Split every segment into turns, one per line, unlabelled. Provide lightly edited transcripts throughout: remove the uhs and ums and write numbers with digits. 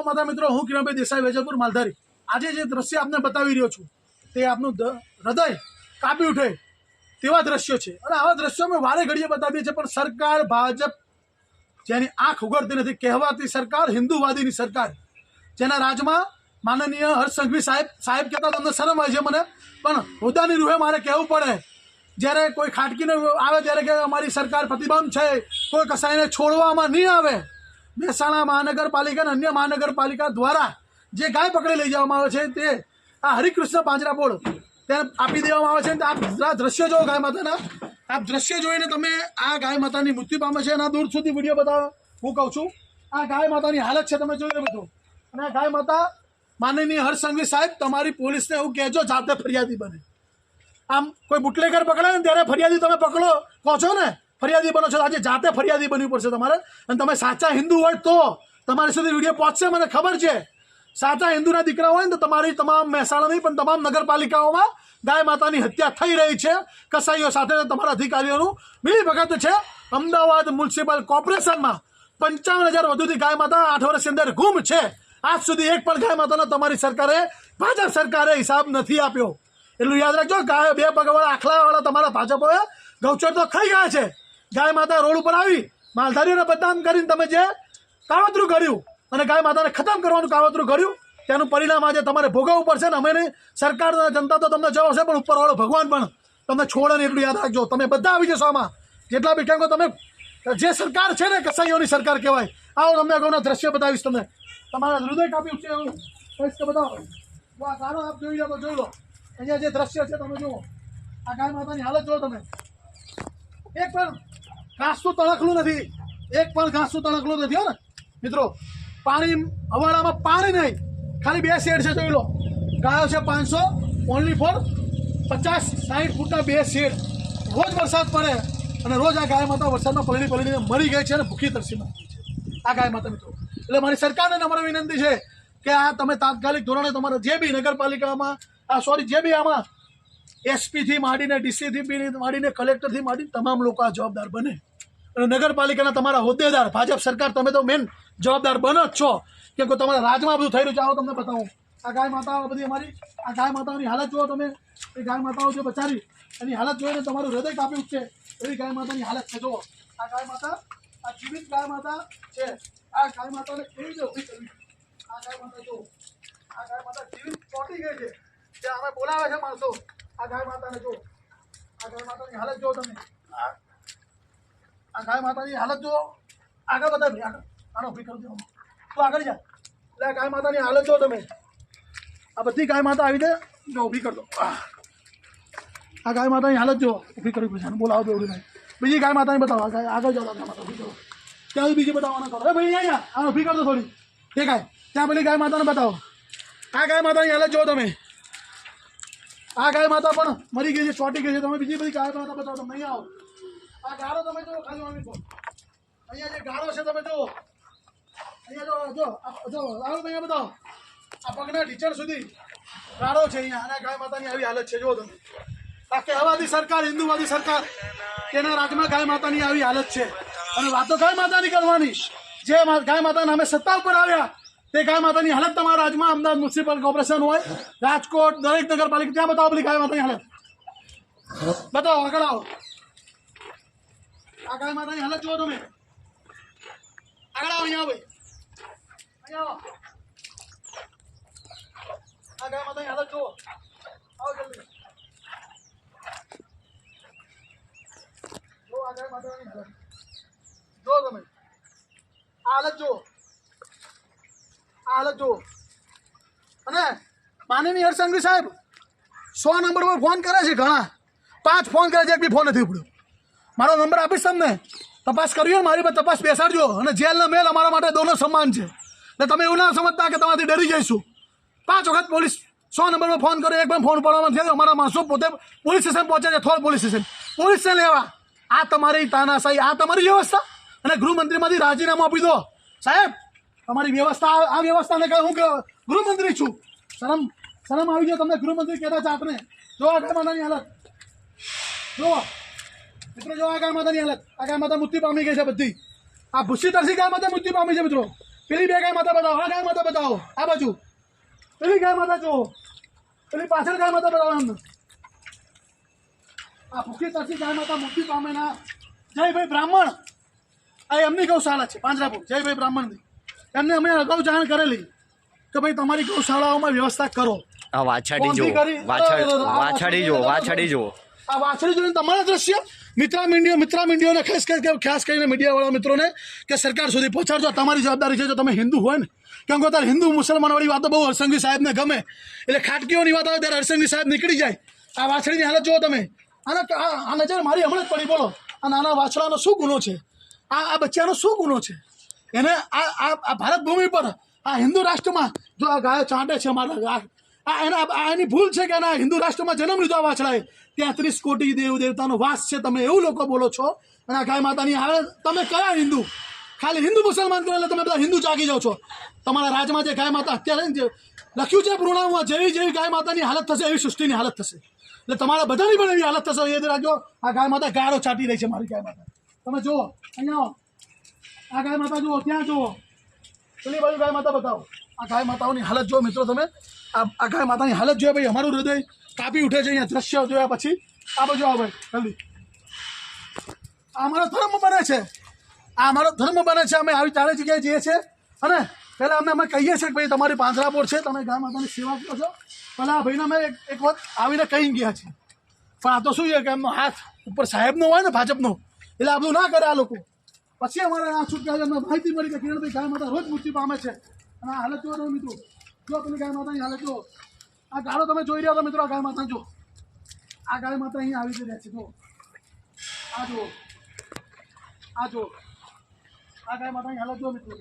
માતા મિત્રો, હું કિરણભાઈ દેસાઈ, વેજલપુર, માલધારી. આજે જે દ્રશ્ય આપને બતાવી રહ્યો છું તે આપનું હૃદય કાપી ઉઠે તેવા દ્રશ્યો છે. અને આવા દ્રશ્યો અમે વારે ઘડીએ બતાવીએ છીએ, પણ સરકાર ભાજપ જેની આંખ ઉઘડતી નથી, કહેવાતી સરકાર હિન્દુવાદીની સરકાર, જેના રાજમાં માનનીય હર્ષ સંઘવી સાહેબ કહેતા તમને શરમ આવે છે મને, પણ હોદ્દાની રૂહે મારે કહેવું પડે. જ્યારે કોઈ ખાટકીને આવે ત્યારે કે અમારી સરકાર પ્રતિબંધ છે, કોઈ કસાઈને છોડવામાં નહીં આવે. મહેસાણા મહાનગરપાલિકા અને અન્ય મહાનગરપાલિકા દ્વારા જે ગાય પકડી લઈ જવામાં આવે છે તે આ હરિકૃષ્ણ પાંજરાપોળ તેને આપી દેવામાં આવે છે. આપ દ્રશ્ય જુઓ ગાય માતાના, આપ દ્રશ્ય જોઈને તમે આ ગાય માતાની મૃત્યુ પામે છે અને દૂર સુધી વિડીયો બતાવો. હું કહું છું આ ગાય માતાની હાલત છે, તમે જોઈ લો બધું. અને આ ગાય માતા માનનીય હર્ષ સંઘવી સાહેબ, તમારી પોલીસને એવું કહેજો જાતે ફરિયાદી બને. આમ કોઈ બુટલેગર પકડાય ને ત્યારે ફરિયાદી તમે પકડો કહો છો ને, ફરિયાદી બનો છો. આજે જાતે ફરિયાદી બનવું પડશે તમારે. અને તમે સાચા હિન્દુ હોય તો તમારી સુધી વિડીયો પહોંચશે, મને ખબર છે. સાચા હિન્દુના દીકરા હોય ને તો તમારી તમામ મહેસાણા નહીં પણ તમામ નગરપાલિકાઓમાં ગાય માતાની હત્યા થઈ રહી છે કસાઈઓ સાથે. તમારા અધિકારીઓનું મિલીભગત છે. અમદાવાદ મ્યુનિસિપલ કોર્પોરેશનમાં 55,000 વધુથી ગાય માતા 8 વર્ષની અંદર ગુમ છે. આજ સુધી એક પણ ગાય માતાનો તમારી સરકારે, ભાજપ સરકારે હિસાબ નથી આપ્યો. એટલું યાદ રાખજો. ગાય બે પગવાળા આખલાવાળા તમારા ભાજપોએ ગૌચર તો ખાઈ ગયા છે. ગાય માતા રોડ ઉપર આવી માલધારીઓને બદનામ કરીને તમે જે કાવતરું કર્યું અને ગાય માતાને ખતમ કરવાનું કાવતરું કર્યું, તેનું પરિણામ આજે તમારે ભોગવવું પડશે. ને અમે સરકાર જનતા તો તમને જવાબ છે, પણ ઉપરવાળો ભગવાન પણ તમને છોડે ને. એટલું યાદ રાખજો. તમે બધા આવી જશો આમાં, જેટલા બી ટેન્કો. તમે જે સરકાર છે ને કસાઈઓની સરકાર કહેવાય. આવો તમને અગાઉના દ્રશ્ય બતાવીશ. તમને તમારા હૃદય કાપ્યું છે એવું કહીશ કે બતાવો. આ ગાળો આપ જોઈ લો તો જોઈ લો. અહીંયા જે દ્રશ્ય છે તમે જુઓ. આ ગાય માતાની હાલત જુઓ તમે. એક પણ ઘાસ તો તણકલું નથી, એક પણ ઘાસ તો તણકલું નથી. હો ને મિત્રો, પાણી હવાડામાં પાણી નહીં, ખાલી 2 શેડ છે. જોઈ લો. ગાયો છે 500, ઓનલી ફોર 50-60 ફૂટના 2 શેડ. રોજ વરસાદ પડે અને રોજ આ ગાય માતા વરસાદમાં પલળીને મરી ગઈ છે અને ભૂખી તરસી મરી ગઈ છે આ ગાય માતા મિત્રો. એટલે મારી સરકારને નમ્ર વિનંતી છે કે આ તમે તાત્કાલિક ધોરણે તમારા જે બી નગરપાલિકામાં જે બી આમાં એસપીથી માંડીને ડીસીથી માંડીને કલેક્ટરથી માંડીને તમામ લોકો આ જવાબદાર બને. અને નગરપાલિકાના તમારા હોદ્દેદાર, ભાજપ સરકાર, તમે તો મેન જવાબદાર બનો જ છો. કેમ કે તમારા રાજમાં બધું થઈ રહ્યું છે. આવો તમને બતાવું. આ ગાય માતાઓ બધી અમારી, આ ગાય માતાઓની હાલત જુઓ તમે. એ ગાય માતાઓ જે બચારી એની હાલત જોઈને તમારું હૃદય કાપી ઉઠશે એવી ગાય માતાની હાલત છે. જુઓ આ ગાય માતા, આ જીવિત ગાય માતા છે. આ ગાય માતાને કેવી રીતે ઊભી કરવી? આ ગાય માતા જુઓ. આ ગાય માતા જીવિત ચોંટી ગઈ છે. ત્યાં અમે બોલાવે છે માણસો. આ ગાય માતાને જુઓ. આ ગાય માતાની હાલત જુઓ તમે. આ ગાય માતાની હાલત જુઓ. આગળ બતાવી, આગળ આનો ઊભી કરી દો તો આગળ જા. એટલે આ ગાય માતાની હાલત જુઓ તમે. આ બધી ગાય માતા આવી જાય જો ઊભી કરી દો. આ ગાય માતાની હાલત જુઓ. ઊભી કરવી પડશે. બોલાવો દોડી ભાઈ. બીજી ગાય માતાની બતાવો. આગળ જાઓ. ગાય માતા ઊભી કરો. ત્યાં બીજી બતાવવાના કરો. અરે ભાઈ અહીંયા આ ઊભી કરી દો થોડી. એ ગાય ત્યાં પેલી ગાય માતાને બતાવો. આ ગાય માતાની હાલત જુઓ તમે. આ ગાય માતા પણ મરી ગઈ છે, ચોંટી ગઈ છે. તમે બીજી બધી ગાય માતા બતાવો. તમે અહીંયા આવો. આ ગાળો તમે જુઓ. ખાલી અહીંયા જે ગાળો છે તમે જુઓ. અહીંયા જો આવો અહીંયા બતાવો. આ પગના ઢીચણ સુધી ગાળો છે અહીંયા. અને ગાય માતાની આવી હાલત છે. જુઓ તમે. આ કહેવાતી સરકાર, હિન્દુવાદી સરકાર, તેના રાજમાં ગાય માતાની આવી હાલત છે. અને વાતો ગાય માતાની કરવાની. જે ગાય માતાના અમે સત્તા ઉપર આવ્યા તે ગાય માતાની હાલત તમારા રાજમાં, અમદાવાદ મ્યુનિસિપલ કોર્પોરેશન હોય, રાજકોટ, દરેક નગરપાલિકા, ત્યાં બતાવો પેલી ગાય માતાની હાલત. બતાવો, આગળ આવો. આ ગાય માતાની હાલત જુઓ તમે. આગળ આવો. અહીંયા ભાઈ, અહીંયા આવો. આ ગાય માતાની હાલત જુઓ. આવો જલ્દી. જો આ ગાય માતાની હાલત જુઓ તમે. આ હાલત જુઓ. આ હાલત જુઓ. અને માનનીય હર્ષ સંઘવી સાહેબ 100 નંબર પર ફોન કરે છે. ઘણા 5 ફોન કરે છે, એક બી ફોન નથી ઉપડ્યો. મારો નંબર આપીશ તમને. તપાસ કરવી હોય મારી પર તપાસ બેસાડજો. અને જેલના મેલ અમારા માટે દોનો સમાન છે. એટલે તમે એવું ના સમજતા કે તમારાથી ડરી જઈશું. 5 વખત પોલીસ 100 નંબરમાં ફોન કર્યો, એક પણ ફોન પડવામાં થયો. અમારા માણસો પોતે પોલીસ સ્ટેશન પહોંચે છે. થોડ પોલીસ સ્ટેશન, પોલીસને લેવા. આ તમારી તાનાશાહી, આ તમારી વ્યવસ્થા. અને ગૃહમંત્રીમાંથી રાજીનામું આપી દો સાહેબ. તમારી વ્યવસ્થા, આ વ્યવસ્થાને કહે હું ગૃહમંત્રી છું. શરમ આવી જાય તમને ગૃહમંત્રી કહેતા છે આપણે. જો આ ગાય માતાની હાલત જુઓ મિત્રો. જો આ ગાય માતાની હાલત. આ ગાય માતા મૃત્યુ પામી ગઈ છે બધી. આ ભૂસી તરસી ગાય માતા મૃત્યુ પામી છે મિત્રો. પેલી બે ગાય માતા બતાવો, આ ગાય માતા બતાવો, આ બાજુ પેલી ગાય માતા જુઓ, પેલી પાછળ ગાય માતા બતાવો એમને. આ ભૂખી તરસી ગાય માતા મુક્તિ પામે ના જયભાઈ બ્રાહ્મણ, આ એમની ગૌશાળા છે પાંજરાપુર, જયભાઈ બ્રાહ્મણની. એમને અમે અગાઉ જાણ કરેલી કે ભાઈ તમારી ગૌશાળાઓમાં વ્યવસ્થા કરો.
આ વાછડી જો, વાછડી જો, વાછડી જો,
આ વાછડી જોઈને તમારા દ્રશ્ય મિત્રા મીડિયાને ખાસ કરીને મીડિયાવાળા મિત્રોને કે સરકાર સુધી પહોંચાડજો. તમારી જવાબદારી છે. જો તમે હિન્દુ હોય ને, કેમ કે અત્યારે હિન્દુ મુસલમાનવાળી વાતો બહુ હરસંઘવી સાહેબને ગમે, એટલે ખાટકીઓની વાત આવે ત્યારે હરસંઘવી સાહેબ નીકળી જાય. આ વાછડીની હાલત જુઓ તમે. આ નજર મારી હમણાં જ પડી. બોલો આ નાના વાછડાનો શું ગુનો છે? આ બચ્ચાનો શું ગુનો છે? એને આ ભારત ભૂમિ પર આ હિન્દુ રાષ્ટ્રમાં જો આ ગાયો ચાંટે છે અમારા, એની ભૂલ છે કે એના હિન્દુ રાષ્ટ્રમાં જન્મ લીધો આ વાછડાએ. 33 કોટી દેવ દેવતાનો વાસ છે. તમે એવું લોકો બોલો છો. અને આ ગાય માતાની હાલે તમે કયા હિન્દુ? ખાલી હિન્દુ મુસલમાન કરો એટલે તમે બધા હિન્દુ જાગી જાઓ છો. તમારા રાજમાં જે ગાય માતા અત્યારે જે લખ્યું છે પૂર્ણામાં, જેવી ગાય માતાની હાલત થશે એવી સૃષ્ટિની હાલત થશે. એટલે તમારા બધાની પણ એવી હાલત થશે. યાદ રાખજો. આ ગાય માતા ગાળો ચાટી રહી છે. મારી ગાય માતા તમે જુઓ, અહીંયા આ ગાય માતા જુઓ, ત્યાં જુઓ, પેલી બાજુ ગાય માતા બતાવો. આ ગાય માતાઓની હાલત જુઓ મિત્રો તમે. આ ગાય માતાની હાલત જોઈએ ભાઈ, અમારું હૃદય કાપી ઉઠે છે અહીંયા દ્રશ્ય જોયા પછી. આ બાજુ આવો ભાઈ જલ્દી. આ અમારો ધર્મ બને છે. આ અમારો ધર્મ બને છે. અમે આવી ચારે જગ્યાએ જઈએ છીએ અને પહેલાં અમે કહીએ છીએ કે ભાઈ તમારી પાંજરાપોળ છે, તમે ગાય માતાની સેવા કરો છો. પહેલાં આ ભાઈને અમે એક વખત આવીને કહી ગયા છીએ, પણ આ તો શું છે કે એમનો હાથ ઉપર સાહેબનો હોય ને, ભાજપનો, એટલે આ બધું ના કરે આ લોકો. પછી અમારે આ છૂટકા અમને માહિતી મળી કે કિરણભાઈ ગાય માતા રોજ મૃત્યુ પામે છે. અને આ હાલત જોવો મિત્રો, જો પેલી ગાય માતાની હાલત જુઓ. આ ગાળો તમે જોઈ રહ્યા છો મિત્રો. આ ગાય માતા જો, આ ગાય માતા અહીંયા આવી રહ્યા છે. જો આ જુઓ, આ જુઓ, આ ગાય માતાની હાલત જુઓ મિત્રો.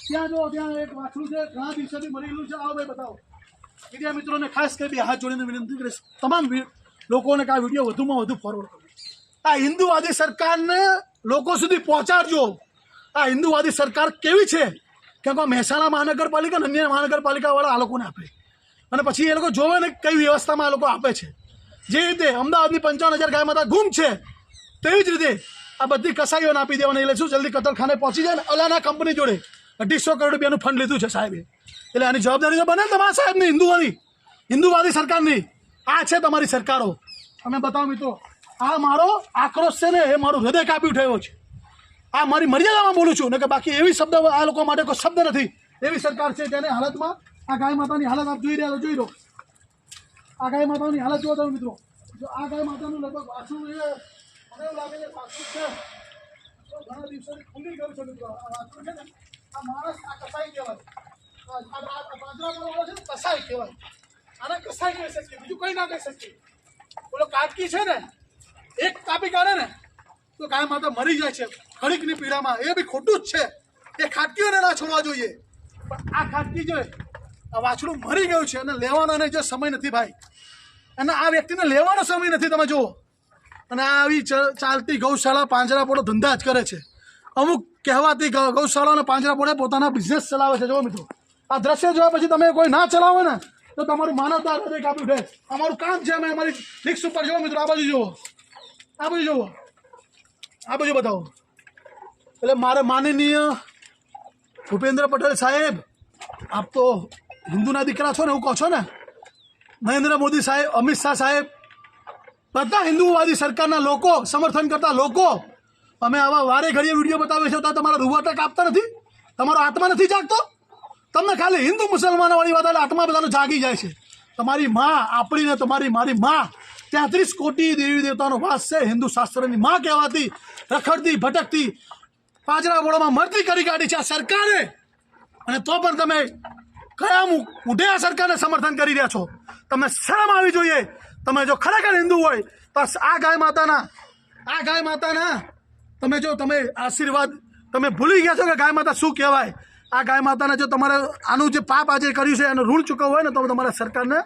ત્યાં જુઓ, ત્યાં એક વાછડું છે, ઘણા દિવસોથી મરેલું છે. આવો ભાઈ બતાવો. મીડિયા મિત્રોને ખાસ કરી હાથ જોડીને વિનંતી કરીશ, તમામ લોકોને કે આ વિડીયો વધુમાં વધુ ફોરવર્ડ કરો. આ હિન્દુવાદી સરકારને લોકો સુધી પહોંચાડજો. આ હિન્દુવાદી સરકાર કેવી છે? કેમ કે મહેસાણા મહાનગરપાલિકા અને અન્ય મહાનગરપાલિકાવાળા આ લોકોને આપે, અને પછી એ લોકો જોવે ને કઈ વ્યવસ્થામાં આ લોકો આપે છે. જે રીતે અમદાવાદની 55,000 ગાય માતા ગુમ છે, તેવી જ રીતે આ બધી કસાઈઓને આપી દેવાની. એટલે શું જલ્દી કતલખાને પહોંચી જાય ને. અલાના કંપની જોડે 250 કરોડ રૂપિયાનું ફંડ લીધું છે સાહેબે. એટલે આની જવાબદારી તો બને તમારા સાહેબની, હિન્દુવાદી સરકારની. આ છે તમારી સરકારો. તમે બતાવો મિત્રો. આ મારો આક્રોશ છે ને, એ મારું હૃદય કાપી ઉઠાયો છે. આ મારી મર્યાદામાં બોલું છું ને, કે બાકી એવી શબ્દ આ લોકો માટે કોઈ શબ્દ નથી. એવી સરકાર છે તેને હાલતમાં આ ગાય માતાની હાલત આપ જોઈ રહ્યા છો. જોઈ લો આ ગાય માતાની હાલત જોવો તમે મિત્રો. જો આ ગાય માતાનું લગભગ વાછું મને એવું લાગે છે વાછું છે, ઘણા દિવસોથી ખુલ્લી ગયું છે મિત્રો. આ વાછું છે ને, આ માણસ આ કસાઈ કહેવાય. પાંજરાપોળવાળો છે ને કસાઈ કહેવાય. આને કસાઈ કહી શકીએ, બીજું કંઈ ના કહી શકીએ. બોલો કાટકી છે ને, એક કાપી કાઢે ને તો ગાય માતા મરી જાય છે ઘડીકની પીડામાં. એ બી ખોટું જ છે. એ ખાટકીઓને ના છોડવા જોઈએ. પણ આ ખાટકી જો આ વાછડું મરી ગયું છે અને લેવાનો એને જે સમય નથી ભાઈ, અને આ વ્યક્તિને લેવાનો સમય નથી. તમે જુઓ. અને આ આવી ચાલતી ગૌશાળા પાંજરાપોળો ધંધા જ કરે છે. અમુક કહેવાતી ગૌશાળા અને પાંજરાપોળે પોતાના બિઝનેસ ચલાવે છે. જુઓ મિત્રો, આ દ્રશ્ય જોયા પછી તમે કોઈ ના ચલાવો ને તો તમારું માનવતા હૃદય કાપી ઉઠે. અમારું કામ છે. અમે અમારી રિક્સ ઉપર જુઓ મિત્રો. આ બાજુ જુઓ, આ બાજુ જુઓ, આ બાજુ બતાવો. એટલે મારે માનનીય ભૂપેન્દ્ર પટેલ સાહેબ, આપ તો હિન્દુના દીકરા છો ને, એવું કહો છો ને. નરેન્દ્ર મોદી સાહેબ, અમિત શાહ સાહેબ, બધા હિન્દુવાદી સરકારના લોકો, સમર્થન કરતા લોકો, અમે આવા વારે ઘડીએ વિડીયો બતાવીએ છીએ તો તમારા રૂવાટા કાપતા નથી? તમારો આત્મા નથી જાગતો? તમને ખાલી હિન્દુ મુસલમાનોવાળી વાત એટલે આત્મા બધાનો જાગી જાય છે. તમારી માં આપણી ને મારી માં 33 કોટી દેવી દેવતાનો વાસ છે. હિન્દુ શાસ્ત્રની માં કહેવાતી, રખડતી ભટકતી પાંજરાપોળોમાં મરતી કરી કાઢી છે આ સરકારે. અને તો પણ તમે કયા મૂઢે આ સરકારને સમર્થન કરી રહ્યા છો? તમને શરમ આવી જોઈએ. તમે જો ખરેખર હિન્દુ હોય તો આ ગાય માતાના તમે જો તમે આશીર્વાદ તમે ભૂલી ગયા છો કે ગાય માતા શું કહેવાય. આ ગાય માતાને જો તમારે આનું જે પાપ આજે કર્યું છે એનું ઋણ ચૂકવવું હોય ને તો તમારે સરકારને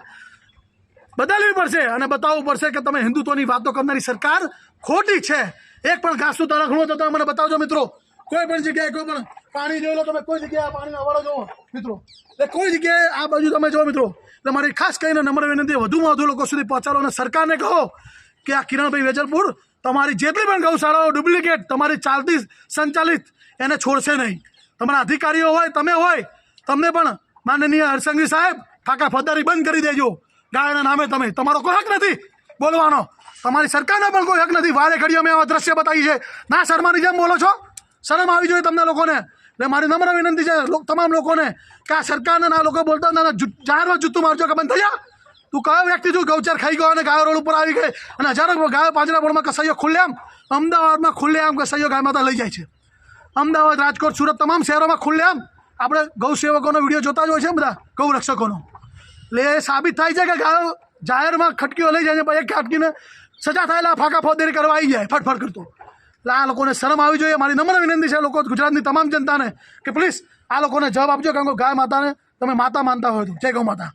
બદલવી પડશે અને બતાવવું પડશે કે તમે હિન્દુત્વની વાતો કરનારી સરકાર ખોટી છે. એક પણ ઘાસનું તરખણું તો તમે મને બતાવજો મિત્રો. કોઈ પણ જગ્યાએ કોઈ પણ પાણી જોઈ લો તમે, કોઈ જગ્યાએ પાણીનો અવાડો જોવો મિત્રો. એટલે કોઈ જગ્યાએ આ બાજુ તમે જો મિત્રો. એટલે મારી ખાસ કરીને નમ્ર વિનંતી, વધુમાં વધુ લોકો સુધી પહોંચાડો અને સરકારને કહો કે આ કિરણભાઈ વેજલપુર તમારી જેટલી પણ ગૌશાળાઓ ડુપ્લિકેટ તમારી ચાલતી સંચાલિત એને છોડશે નહીં. તમારા અધિકારીઓ હોય, તમે હોય, તમને પણ માનનીય હરસંઘવી સાહેબ ઠાકા ફોજદારી બંધ કરી દેજો. ગાયના નામે તમારો કોઈ હક નથી બોલવાનો. તમારી સરકારનો પણ કોઈ હક નથી. વારે ઘડીએ અમે આવા દ્રશ્ય બતાવી છે. ના શર્માની જેમ બોલો છો? શરમ આવી જોઈએ તમને લોકોને. એટલે મારી નમ્ર વિનંતી છે તમામ લોકોને કે આ સરકારને આ લોકો બોલતા જાહેરમાં જૂતું મારજો કે બંધ થઈ જા. તું કયો વ્યક્તિ છું ગૌચર ખાઈ ગયો અને ગાયો રોડ ઉપર આવી ગઈ અને હજારો ગાયો પાંજરાપોળમાં કસાઈઓ ખુલ્લેઆમ, અમદાવાદમાં ખુલ્લેઆમ કસાઈઓ ગાય માતા લઈ જાય છે. અમદાવાદ, રાજકોટ, સુરત તમામ શહેરોમાં ખુલ્લેઆમ આપણે ગૌ સેવકોનો વિડીયો જોતા જ હોય છે બધા, ગૌ રક્ષકોનો. એટલે એ સાબિત થાય છે કે ગાયો જાહેરમાં ખટકીઓ લઈ જાય છે, એક ખટકીને સજા થયેલા ફાંકા ફોજદારી કરવા આવી જાય ફટફટ કરતો. એટલે આ લોકોને શરમ આવી જોઈએ. મારી નમ્ર વિનંતી છે લોકો ગુજરાતની તમામ જનતાને કે પ્લીઝ આ લોકોને જવાબ આપજો, કારણ કે ગાય માતાને તમે માતા માનતા હોય તો. જય ગૌ માતા.